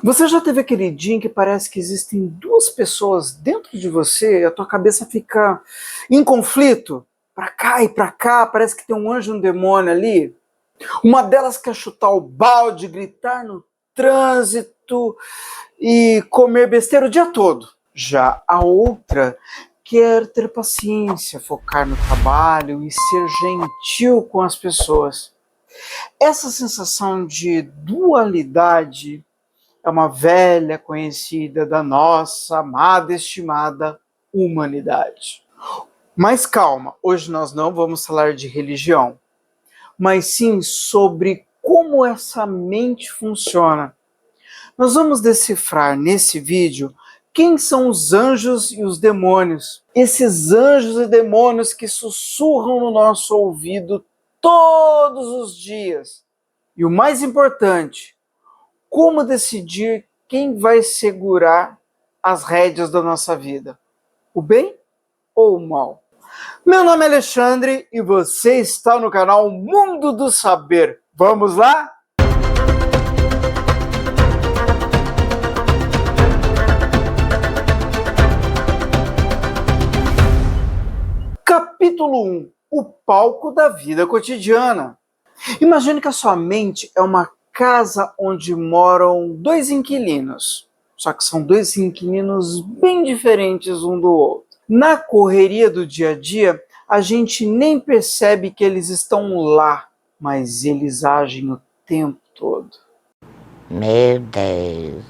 Você já teve aquele dia em que parece que existem duas pessoas dentro de você e a tua cabeça fica em conflito? Pra cá e pra cá, parece que tem um anjo e um demônio ali. Uma delas quer chutar o balde, gritar no trânsito e comer besteira o dia todo. Já a outra quer ter paciência, focar no trabalho e ser gentil com as pessoas. Essa sensação de dualidade é uma velha conhecida da nossa amada e estimada humanidade. Mas calma, hoje nós não vamos falar de religião, mas sim sobre como essa mente funciona. Nós vamos decifrar nesse vídeo quem são os anjos e os demônios. Esses anjos e demônios que sussurram no nosso ouvido todos os dias. E o mais importante, como decidir quem vai segurar as rédeas da nossa vida? O bem ou o mal? Meu nome é Alexandre e você está no canal Mundo do Saber. Vamos lá? Capítulo 1. O palco da vida cotidiana. Imagine que a sua mente é uma casa onde moram dois inquilinos. Só que são dois inquilinos bem diferentes um do outro. Na correria do dia a dia, a gente nem percebe que eles estão lá, mas eles agem o tempo todo. Meu Deus.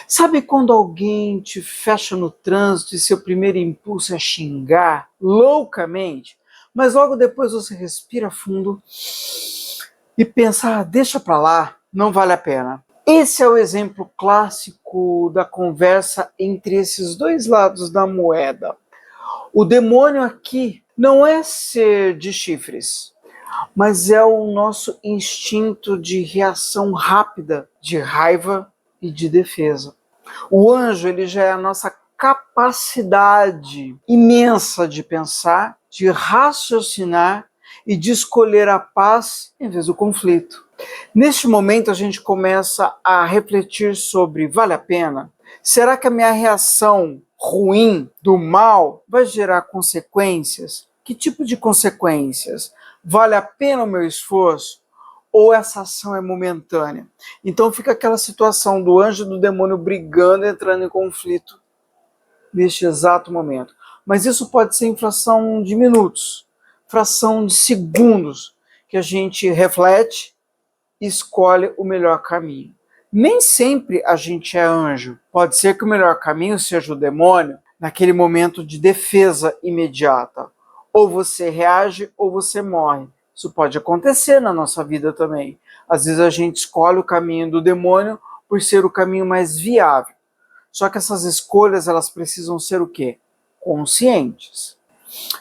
Sabe quando alguém te fecha no trânsito e seu primeiro impulso é xingar loucamente, mas logo depois você respira fundo e pensa, deixa pra lá, não vale a pena. Esse é o exemplo clássico da conversa entre esses dois lados da moeda. O demônio aqui não é ser de chifres, mas é o nosso instinto de reação rápida, de raiva e de defesa. O anjo, ele já é a nossa capacidade imensa de pensar, de raciocinar e de escolher a paz em vez do conflito. Neste momento a gente começa a refletir sobre, vale a pena? Será que a minha reação ruim do mal vai gerar consequências? Que tipo de consequências? Vale a pena o meu esforço? Ou essa ação é momentânea? Então fica aquela situação do anjo e do demônio brigando, entrando em conflito neste exato momento. Mas isso pode ser em fração de minutos, fração de segundos, que a gente reflete e escolhe o melhor caminho. Nem sempre a gente é anjo. Pode ser que o melhor caminho seja o demônio, naquele momento de defesa imediata. Ou você reage ou você morre. Isso pode acontecer na nossa vida também. Às vezes a gente escolhe o caminho do demônio por ser o caminho mais viável. Só que essas escolhas, elas precisam ser o quê? Conscientes.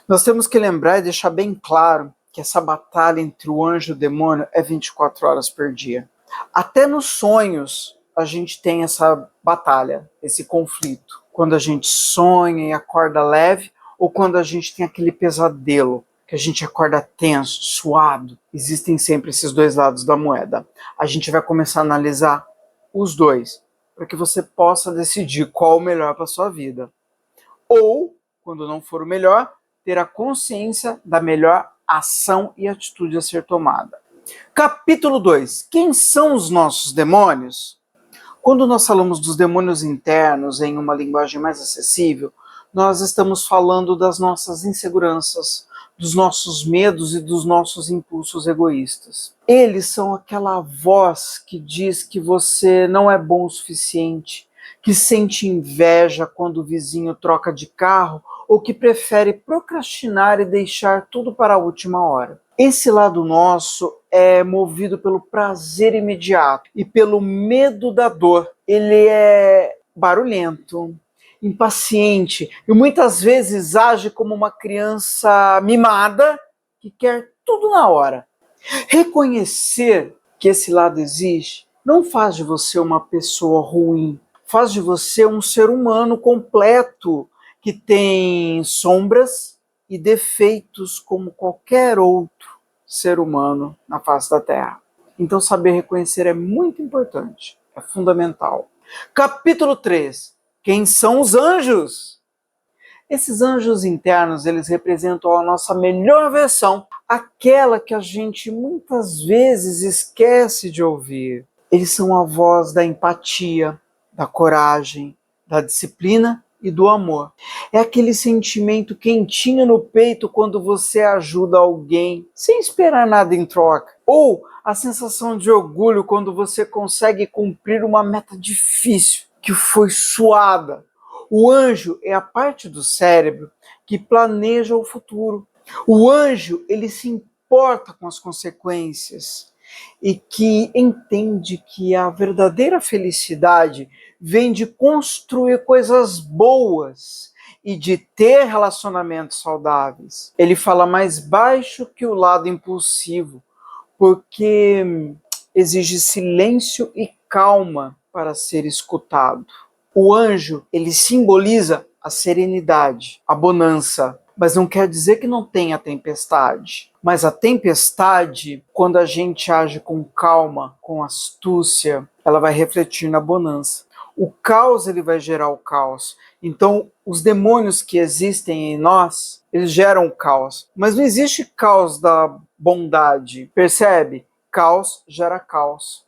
Nós temos que lembrar e deixar bem claro que essa batalha entre o anjo e o demônio é 24 horas por dia. Até nos sonhos a gente tem essa batalha, esse conflito. Quando a gente sonha e acorda leve, ou quando a gente tem aquele pesadelo, que a gente acorda tenso, suado. Existem sempre esses dois lados da moeda. A gente vai começar a analisar os dois, para que você possa decidir qual o melhor para a sua vida. Ou, quando não for o melhor, ter a consciência da melhor ação e atitude a ser tomada. Capítulo 2. Quem são os nossos demônios? Quando nós falamos dos demônios internos em uma linguagem mais acessível, nós estamos falando das nossas inseguranças, dos nossos medos e dos nossos impulsos egoístas. Eles são aquela voz que diz que você não é bom o suficiente, que sente inveja quando o vizinho troca de carro ou que prefere procrastinar e deixar tudo para a última hora. Esse lado nosso é movido pelo prazer imediato e pelo medo da dor. Ele é barulhento, impaciente e muitas vezes age como uma criança mimada que quer tudo na hora. Reconhecer que esse lado existe não faz de você uma pessoa ruim, faz de você um ser humano completo que tem sombras e defeitos como qualquer outro ser humano na face da Terra. Então saber reconhecer é muito importante. é fundamental. Capítulo 3. Quem são os anjos? Esses anjos internos, eles representam a nossa melhor versão, aquela que a gente muitas vezes esquece de ouvir. Eles são a voz da empatia, da coragem, da disciplina e do amor. É aquele sentimento quentinho no peito quando você ajuda alguém sem esperar nada em troca. Ou a sensação de orgulho quando você consegue cumprir uma meta difícil, que foi suada. O anjo é a parte do cérebro que planeja o futuro. O anjo, ele se importa com as consequências e que entende que a verdadeira felicidade vem de construir coisas boas e de ter relacionamentos saudáveis. Ele fala mais baixo que o lado impulsivo, porque exige silêncio e calma para ser escutado. O anjo, ele simboliza a serenidade, a bonança, mas não quer dizer que não tenha tempestade. Mas a tempestade, quando a gente age com calma, com astúcia, ela vai refletir na bonança. O caos, ele vai gerar o caos. Então, os demônios que existem em nós, eles geram o caos. Mas não existe caos da bondade, percebe? Caos gera caos.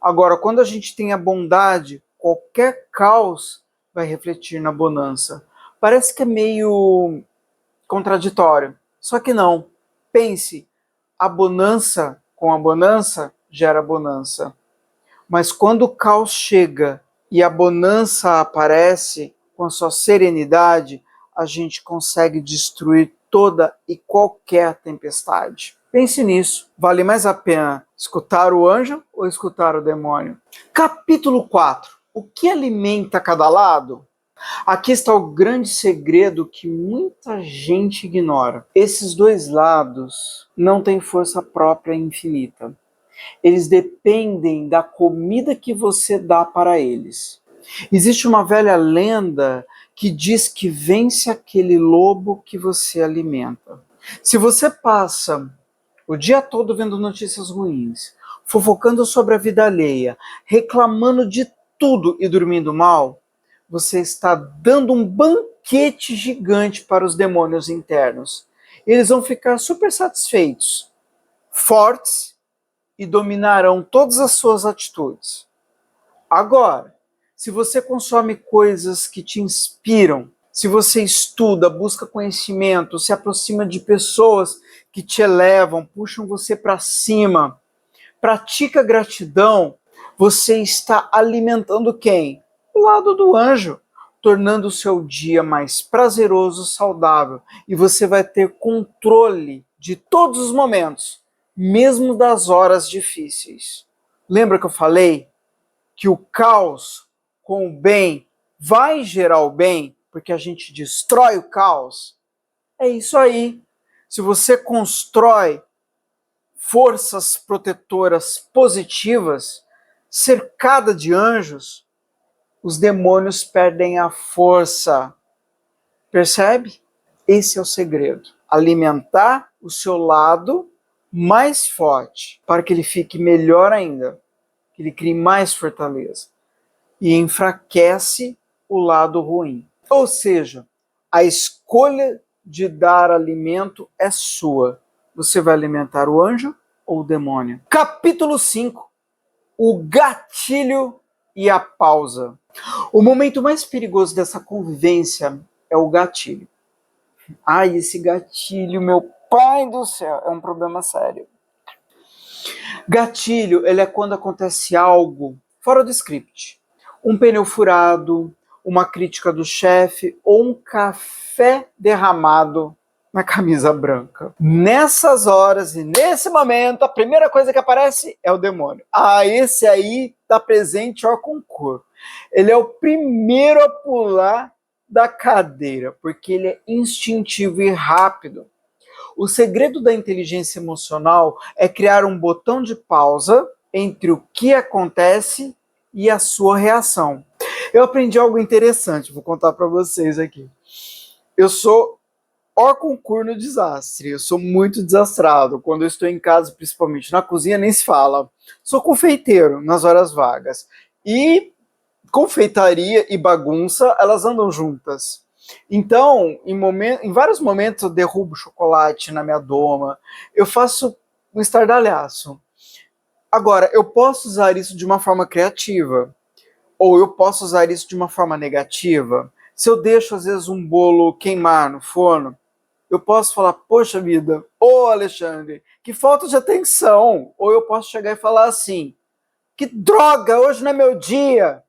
Agora, quando a gente tem a bondade, qualquer caos vai refletir na bonança. Parece que é meio contraditório, só que não. Pense, a bonança com a bonança gera bonança. Mas quando o caos chega e a bonança aparece com a sua serenidade, a gente consegue destruir toda e qualquer tempestade. Pense nisso. Vale mais a pena escutar o anjo ou escutar o demônio? Capítulo 4. O que alimenta cada lado? Aqui está o grande segredo que muita gente ignora. Esses dois lados não têm força própria infinita. Eles dependem da comida que você dá para eles. Existe uma velha lenda que diz que vence aquele lobo que você alimenta. Se você passa o dia todo vendo notícias ruins, fofocando sobre a vida alheia, reclamando de tudo e dormindo mal, você está dando um banquete gigante para os demônios internos. Eles vão ficar super satisfeitos, fortes e dominarão todas as suas atitudes. Agora, se você consome coisas que te inspiram, se você estuda, busca conhecimento, se aproxima de pessoas que te elevam, puxam você para cima, pratica gratidão, você está alimentando quem? O lado do anjo, tornando o seu dia mais prazeroso, saudável, e você vai ter controle de todos os momentos, mesmo das horas difíceis. Lembra que eu falei que o caos com o bem vai gerar o bem, porque a gente destrói o caos? É isso aí. Se você constrói forças protetoras positivas, cercada de anjos, os demônios perdem a força. Percebe? Esse é o segredo. Alimentar o seu lado mais forte, para que ele fique melhor ainda, que ele crie mais fortaleza. E enfraquece o lado ruim. Ou seja, a escolha de dar alimento é sua. Você vai alimentar o anjo ou o demônio? Capítulo 5. O gatilho e a pausa. O momento mais perigoso dessa convivência é o gatilho. Ai, esse gatilho, meu pai do céu, é um problema sério. Gatilho, ele é quando acontece algo fora do script. Um pneu furado, uma crítica do chefe ou um café derramado na camisa branca. Nessas horas e nesse momento, a primeira coisa que aparece é o demônio. Ah, esse aí tá presente ao concurso. Ele é o primeiro a pular da cadeira, porque ele é instintivo e rápido. O segredo da inteligência emocional é criar um botão de pausa entre o que acontece e a sua reação. Eu aprendi algo interessante, vou contar para vocês aqui. Eu sou concurso no desastre, eu sou muito desastrado. Quando eu estou em casa, principalmente na cozinha, nem se fala. Sou confeiteiro nas horas vagas. E confeitaria e bagunça, elas andam juntas. Então, em vários momentos eu derrubo chocolate na minha doma, eu faço um estardalhaço. Agora, eu posso usar isso de uma forma criativa, ou eu posso usar isso de uma forma negativa. Se eu deixo, às vezes, um bolo queimar no forno, eu posso falar, poxa vida, ô Alexandre, que falta de atenção. Ou eu posso chegar e falar assim, que droga, hoje não é meu dia.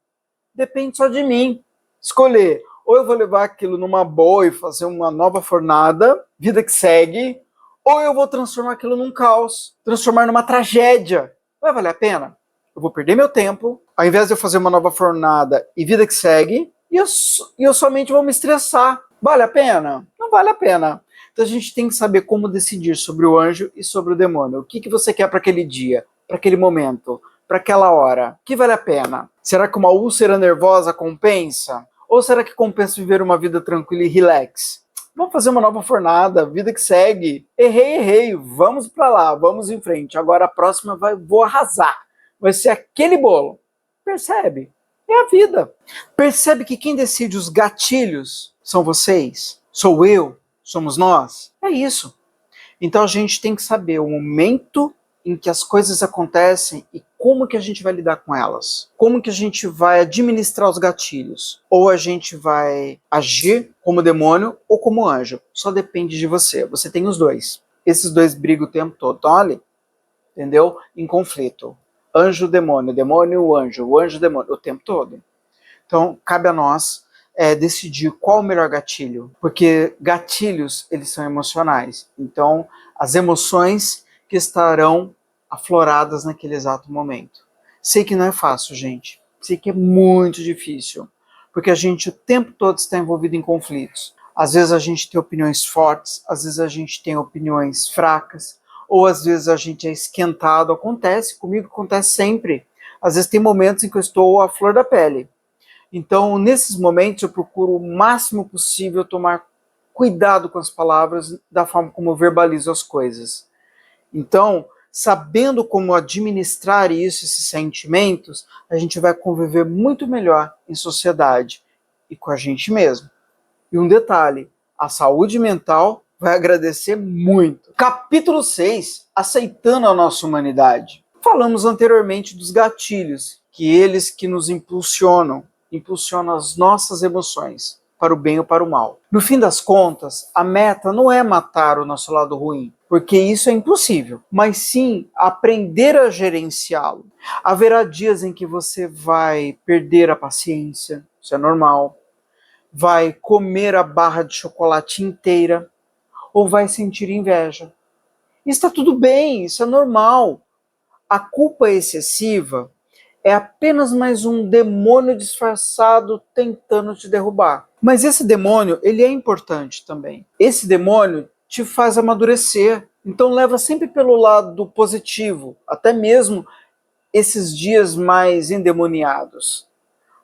Depende só de mim escolher. Ou eu vou levar aquilo numa boa e fazer uma nova fornada, vida que segue, ou eu vou transformar aquilo num caos, transformar numa tragédia. Vai valer a pena? Eu vou perder meu tempo, ao invés de eu fazer uma nova fornada e vida que segue, e eu somente vou me estressar. Vale a pena? Não vale a pena. Então a gente tem que saber como decidir sobre o anjo e sobre o demônio. O que você quer para aquele dia, para aquele momento, para aquela hora? O que vale a pena? Será que uma úlcera nervosa compensa? Ou será que compensa viver uma vida tranquila e relax? Vamos fazer uma nova fornada, vida que segue. Errei, vamos para lá, vamos em frente. Agora a próxima vou arrasar. Vai ser aquele bolo. Percebe? É a vida. Percebe que quem decide os gatilhos são vocês, sou eu, somos nós. É isso. Então a gente tem que saber o momento em que as coisas acontecem e como que a gente vai lidar com elas. Como que a gente vai administrar os gatilhos. Ou a gente vai agir como demônio ou como anjo. Só depende de você. Você tem os dois. Esses dois brigam o tempo todo. Então, olha, entendeu? Em conflito. Anjo, demônio, demônio, anjo, demônio, o tempo todo. Então, cabe a nós decidir qual o melhor gatilho. Porque gatilhos, eles são emocionais. Então, as emoções que estarão afloradas naquele exato momento. Sei que não é fácil, gente. Sei que é muito difícil. Porque a gente o tempo todo está envolvido em conflitos. Às vezes a gente tem opiniões fortes, às vezes a gente tem opiniões fracas, ou às vezes a gente é esquentado. Acontece, comigo acontece sempre. Às vezes tem momentos em que eu estou à flor da pele. Então, nesses momentos, eu procuro o máximo possível tomar cuidado com as palavras, da forma como eu verbalizo as coisas. Então, sabendo como administrar isso, esses sentimentos, a gente vai conviver muito melhor em sociedade e com a gente mesmo. E um detalhe, a saúde mental vai agradecer muito. Capítulo 6, aceitando a nossa humanidade. Falamos anteriormente dos gatilhos, eles que nos impulsionam as nossas emoções, para o bem ou para o mal. No fim das contas, a meta não é matar o nosso lado ruim, porque isso é impossível, mas sim aprender a gerenciá-lo. Haverá dias em que você vai perder a paciência, isso é normal, vai comer a barra de chocolate inteira, ou vai sentir inveja. Está tudo bem, isso é normal. A culpa excessiva é apenas mais um demônio disfarçado tentando te derrubar. Mas esse demônio, ele é importante também. Esse demônio te faz amadurecer. Então leva sempre pelo lado positivo, até mesmo esses dias mais endemoniados.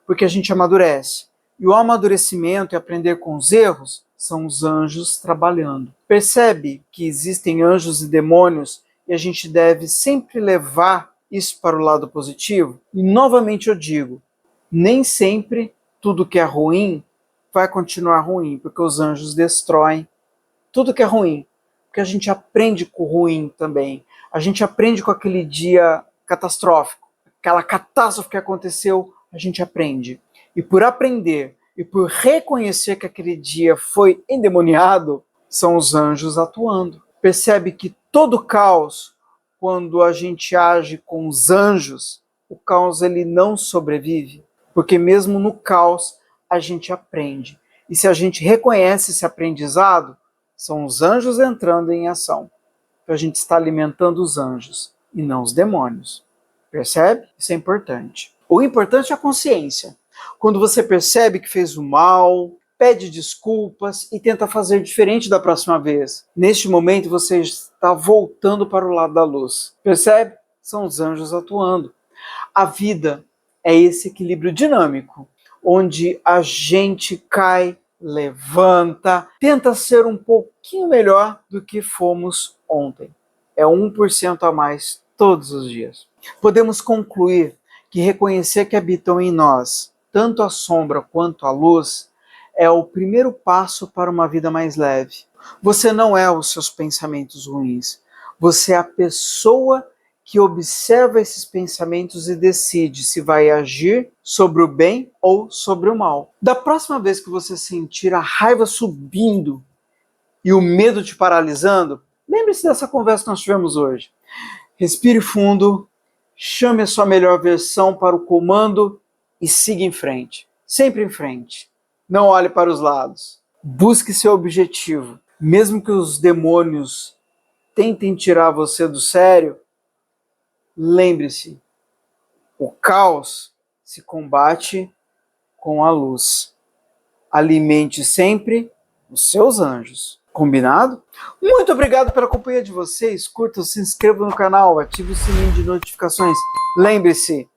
Porque a gente amadurece. E o amadurecimento e aprender com os erros são os anjos trabalhando. Percebe que existem anjos e demônios e a gente deve sempre levar isso para o lado positivo? E novamente eu digo, nem sempre tudo que é ruim vai continuar ruim, porque os anjos destroem tudo que é ruim. Porque a gente aprende com o ruim também. A gente aprende com aquele dia catastrófico, aquela catástrofe que aconteceu, a gente aprende. E por aprender e por reconhecer que aquele dia foi endemoniado, são os anjos atuando. Percebe que todo caos, quando a gente age com os anjos, o caos ele não sobrevive, porque mesmo no caos a gente aprende. E se a gente reconhece esse aprendizado, são os anjos entrando em ação. Então a gente está alimentando os anjos e não os demônios. Percebe? Isso é importante. O importante é a consciência. Quando você percebe que fez o mal, pede desculpas e tenta fazer diferente da próxima vez. Neste momento você está voltando para o lado da luz. Percebe? São os anjos atuando. A vida é esse equilíbrio dinâmico, onde a gente cai, levanta, tenta ser um pouquinho melhor do que fomos ontem. É 1% a mais todos os dias. Podemos concluir que reconhecer que habitam em nós tanto a sombra quanto a luz é o primeiro passo para uma vida mais leve. Você não é os seus pensamentos ruins. Você é a pessoa que observa esses pensamentos e decide se vai agir sobre o bem ou sobre o mal. Da próxima vez que você sentir a raiva subindo e o medo te paralisando, lembre-se dessa conversa que nós tivemos hoje. Respire fundo, chame a sua melhor versão para o comando e siga em frente. Sempre em frente. Não olhe para os lados. Busque seu objetivo. Mesmo que os demônios tentem tirar você do sério, lembre-se, o caos se combate com a luz. Alimente sempre os seus anjos. Combinado? Muito obrigado pela companhia de vocês. Curta, se inscreva no canal, ative o sininho de notificações. Lembre-se,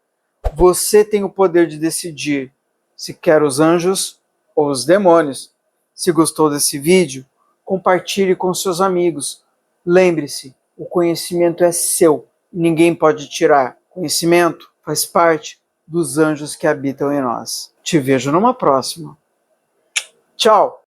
você tem o poder de decidir se quer os anjos ou os demônios. Se gostou desse vídeo, compartilhe com seus amigos. Lembre-se, o conhecimento é seu. Ninguém pode tirar. Conhecimento faz parte dos anjos que habitam em nós. Te vejo numa próxima. Tchau!